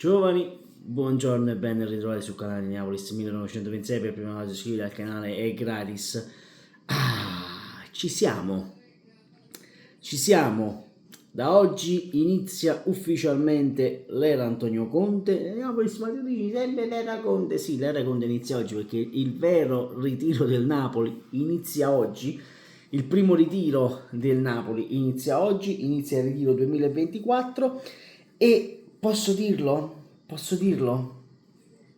Giovani, buongiorno e ben ritrovati sul canale di Napolis 1926. Per prima cosa iscrivetevi al canale, è gratis. Ci siamo. Da oggi inizia ufficialmente l'era Antonio Conte. Napolis, ma tu dici sempre l'era Conte? Sì, l'era Conte inizia oggi perché il vero ritiro del Napoli inizia oggi. Il primo ritiro del Napoli inizia oggi, inizia il ritiro 2024 e posso dirlo,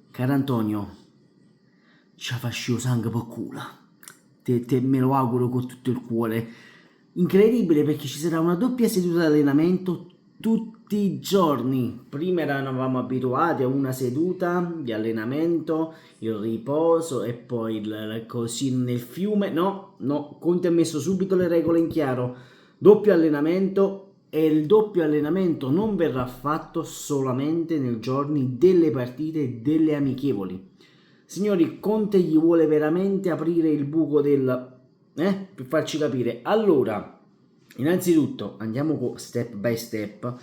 caro Antonio, ci fascio sangue per culo, te me lo auguro con tutto il cuore, incredibile perché ci sarà una doppia seduta di allenamento tutti i giorni. Prima eravamo abituati a una seduta di allenamento, il riposo e poi così nel fiume. No, Conte ha messo subito le regole in chiaro, doppio allenamento, e il doppio allenamento non verrà fatto solamente nei giorni delle partite e delle amichevoli. Signori, Conte gli vuole veramente aprire il buco del... per farci capire. Allora, innanzitutto andiamo step by step,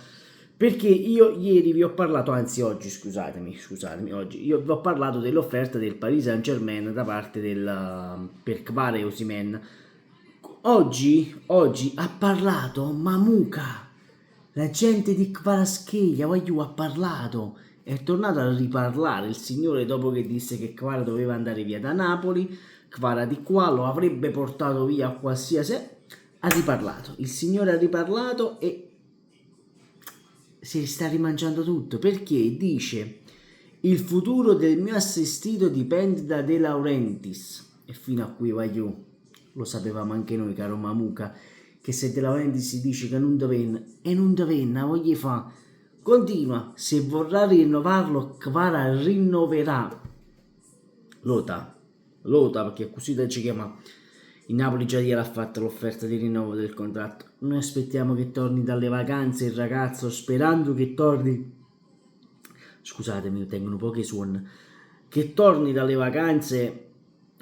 perché io ieri vi ho parlato, anzi oggi, scusatemi, oggi io vi ho parlato dell'offerta del Paris Saint-Germain da parte del per Kvara e Osimhen. Oggi ha parlato Mamuka, la gente di Kvaratskhelia, ha parlato, è tornato a riparlare il signore dopo che disse che Kvara doveva andare via da Napoli, Kvara di qua lo avrebbe portato via a qualsiasi... Ha riparlato, il signore ha riparlato e si sta rimangiando tutto, perché dice: il futuro del mio assistito dipende da De Laurentiis. E fino a qui lo sapevamo anche noi, caro Mamuka, che se De Laurentiis si dice che non dovenne, e non dovenne, voglia fa. Continua, se vorrà rinnovarlo, Kvara rinnoverà. Lota, perché così ci chiama. Il Napoli già gliel'ha fatta l'offerta di rinnovo del contratto. Noi aspettiamo che torni dalle vacanze il ragazzo, sperando che torni... Scusatemi, tengono pochi suon. Che torni dalle vacanze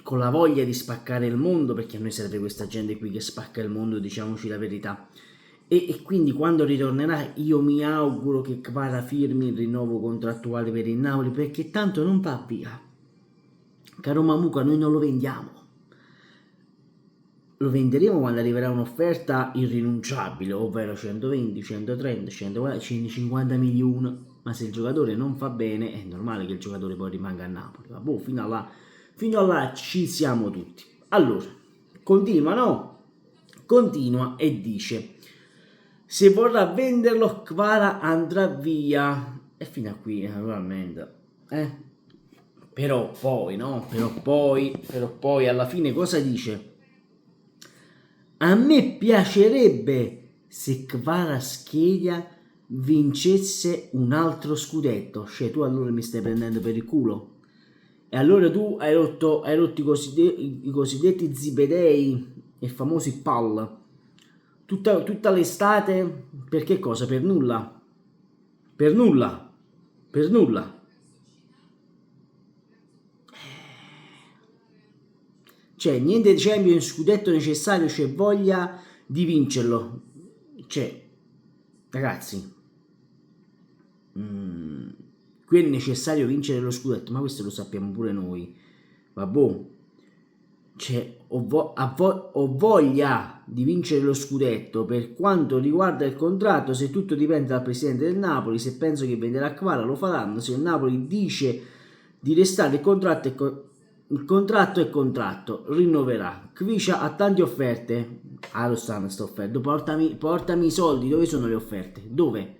con la voglia di spaccare il mondo, perché a noi serve questa gente qui che spacca il mondo, diciamoci la verità. E quindi quando ritornerà io mi auguro che Kvara firmi il rinnovo contrattuale per il Napoli, perché tanto non va via. Caro Mamuka, noi non lo vendiamo. Lo venderemo quando arriverà un'offerta irrinunciabile, ovvero 120, 130, 140, 150 milioni. Ma se il giocatore non fa bene, è normale che il giocatore poi rimanga a Napoli. Ma boh, fino a là ci siamo tutti. Allora, continua e dice: se vorrà venderlo, Kvara andrà via. E fino a qui, naturalmente. Però poi, alla fine cosa dice? A me piacerebbe se Kvaratskhelia vincesse un altro scudetto. Cioè, tu allora mi stai prendendo per il culo? E allora tu hai rotto i cosiddetti zibedei e famosi pal. Tutta l'estate per che cosa? Per nulla. Per nulla. Per nulla. Cioè, niente di Champions, scudetto necessario, c'è voglia di vincerlo. Cioè, ragazzi, qui è necessario vincere lo scudetto, ma questo lo sappiamo pure noi. Vabbè, cioè, ho voglia di vincere lo scudetto. Per quanto riguarda il contratto, se tutto dipende dal presidente del Napoli, se penso che venderà Kvara lo faranno. Se il Napoli dice di restare, il contratto è contratto, rinnoverà. Kvisha ha tante offerte. Lo stanno queste offerte. Portami i soldi, dove sono le offerte? Dove?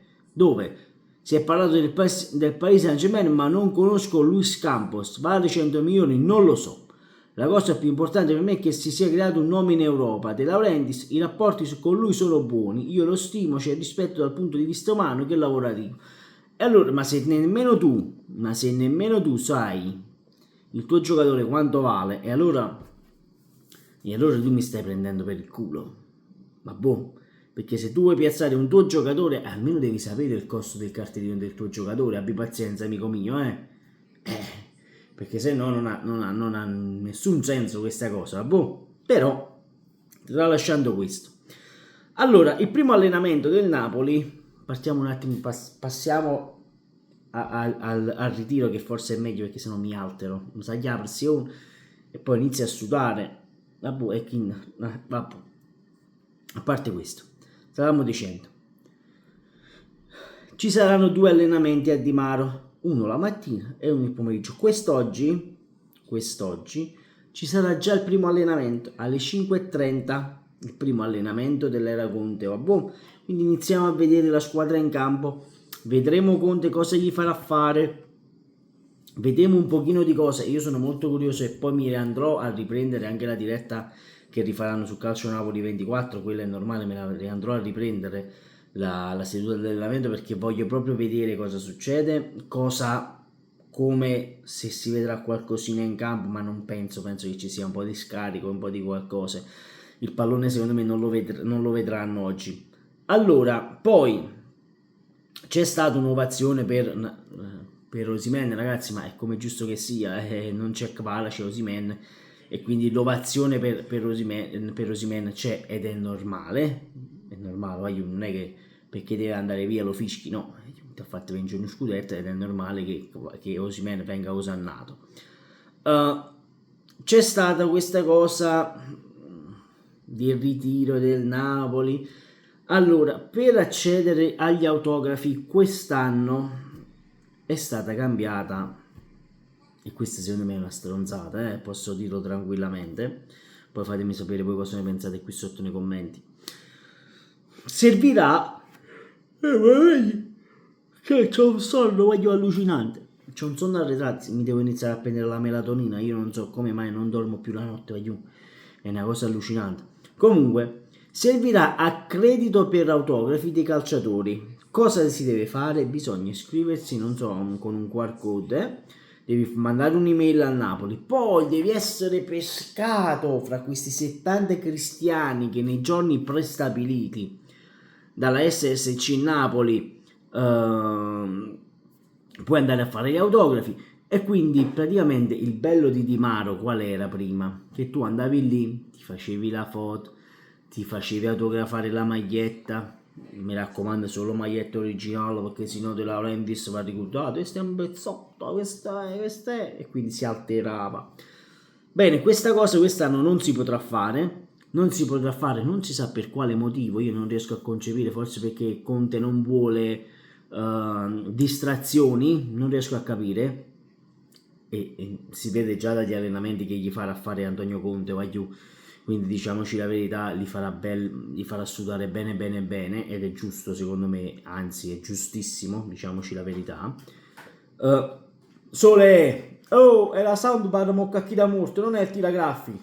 Si è parlato del Paris Saint-Germain, ma non conosco Luis Campos. Vale 100 milioni? Non lo so. La cosa più importante per me è che si sia creato un nome in Europa. De Laurentiis, i rapporti con lui sono buoni. Io lo stimo, c'è rispetto dal punto di vista umano che lavorativo. E allora, ma se nemmeno tu sai il tuo giocatore quanto vale, e allora tu mi stai prendendo per il culo. Ma boh, perché se tu vuoi piazzare un tuo giocatore, almeno devi sapere il costo del cartellino del tuo giocatore. Abbi pazienza, amico mio, perché se no non ha nessun senso questa cosa. Boh, però, tralasciando questo. Allora, il primo allenamento del Napoli, partiamo un attimo, passiamo al ritiro, che forse è meglio perché sennò mi altero, mi sa la pressione e poi inizio a sudare. Vabbè, vabbè. A parte questo, stavamo dicendo, ci saranno 2 allenamenti a Dimaro, uno la mattina e uno il pomeriggio. Quest'oggi ci sarà già il primo allenamento alle 5:30, il primo allenamento dell'era Conte. Vabbè. Quindi iniziamo a vedere la squadra in campo, vedremo Conte cosa gli farà fare, vediamo un pochino di cose. Io sono molto curioso e poi mi andrò a riprendere anche la diretta che rifaranno su Calcio Napoli 24, quella è normale, me la andrò a riprendere la seduta dell'allenamento, perché voglio proprio vedere cosa succede, come se si vedrà qualcosina in campo, ma non penso che ci sia un po' di scarico, un po' di qualcosa. Il pallone secondo me non lo vedranno oggi. Allora, poi c'è stata un'ovazione per Osimhen, ragazzi, ma è come giusto che sia, non c'è Kvaala, c'è Osimhen, e quindi l'ovazione per Osimhen c'è ed è normale, non è che perché deve andare via lo fischi, no, ti ha fatto vincere uno scudetto ed è normale che Osimhen venga osannato. C'è stata questa cosa del ritiro del Napoli. Allora, per accedere agli autografi quest'anno è stata cambiata, e questa secondo me è una stronzata, posso dirlo tranquillamente, poi fatemi sapere voi cosa ne pensate qui sotto nei commenti. Servirà, c'ho un sonno voglio allucinante, c'ho un sonno arretrato, mi devo iniziare a prendere la melatonina, io non so come mai non dormo più la notte, è una cosa allucinante. Comunque, servirà a credito per autografi dei calciatori. Cosa si deve fare? Bisogna iscriversi, non so, con un QR code, devi mandare un'email al Napoli, poi devi essere pescato fra questi 70 cristiani che nei giorni prestabiliti dalla SSC Napoli puoi andare a fare gli autografi. E quindi praticamente il bello di Dimaro qual era prima? Che tu andavi lì, ti facevi la foto, ti facevi autografare la maglietta, mi raccomando solo maglietta originale, perché sennò De Laurentiis va ricordato, questo è un pezzotto, questa è, e quindi si alterava. Bene, questa cosa quest'anno non si potrà fare, non si sa per quale motivo, io non riesco a concepire, forse perché Conte non vuole distrazioni, non riesco a capire, e si vede già dagli allenamenti che gli farà fare Antonio Conte, quindi diciamoci la verità, li farà sudare bene, ed è giusto secondo me, anzi è giustissimo, diciamoci la verità. Sole, oh, è la soundbar moccacchi da morto, non è il tiragraffi,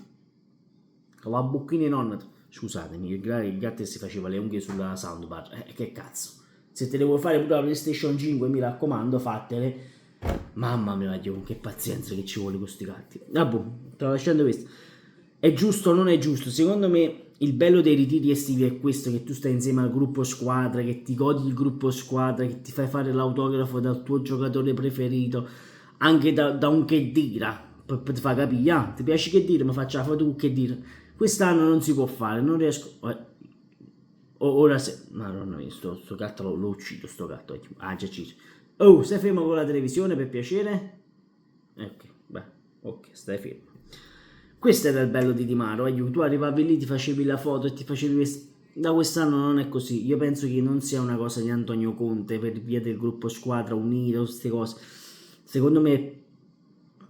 la bocchina nonna, scusatemi, il gatto si faceva le unghie sulla soundbar, che cazzo, se te le vuoi fare pure la PlayStation 5 mi raccomando fatele, mamma mia che pazienza che ci vuole con questi gatti. Vabbè, tralasciando questo, è giusto o non è giusto? Secondo me il bello dei ritiri estivi è questo, che tu stai insieme al gruppo squadra, che ti godi il gruppo squadra, che ti fai fare l'autografo dal tuo giocatore preferito, anche da un Khedira, ti fa capire, ti piace Khedira, ma faccia la foto con Khedira. Quest'anno non si può fare, non riesco, ora se, madonna mia, sto gatto lo uccido, sto gatto, già ci. Oh, stai fermo con la televisione per piacere? Ok, stai fermo. Questo era il bello di Dimaro, tu arrivavi lì, ti facevi la foto e ti facevi da quest'anno non è così. Io penso che non sia una cosa di Antonio Conte per via del gruppo squadra unito, queste cose. Secondo me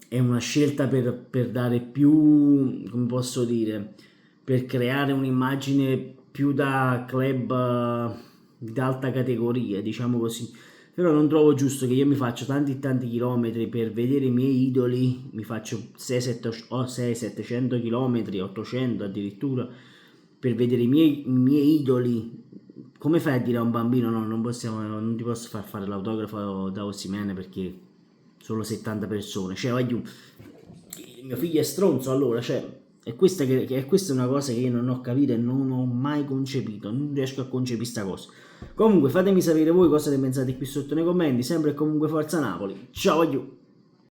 è una scelta per dare più, come posso dire, per creare un'immagine più da club di alta categoria, diciamo così. Però non trovo giusto che io mi faccio tanti chilometri per vedere i miei idoli, mi faccio 600-700 chilometri, 800 addirittura, per vedere i miei idoli. Come fai a dire a un bambino no, non ti posso far fare l'autografo da Osimhen perché solo 70 persone, cioè il mio figlio è stronzo allora, cioè, e questa è una cosa che io non ho capito e non ho mai concepito, non riesco a concepire questa cosa. Comunque fatemi sapere voi cosa ne pensate qui sotto nei commenti, sempre e comunque forza Napoli, ciao.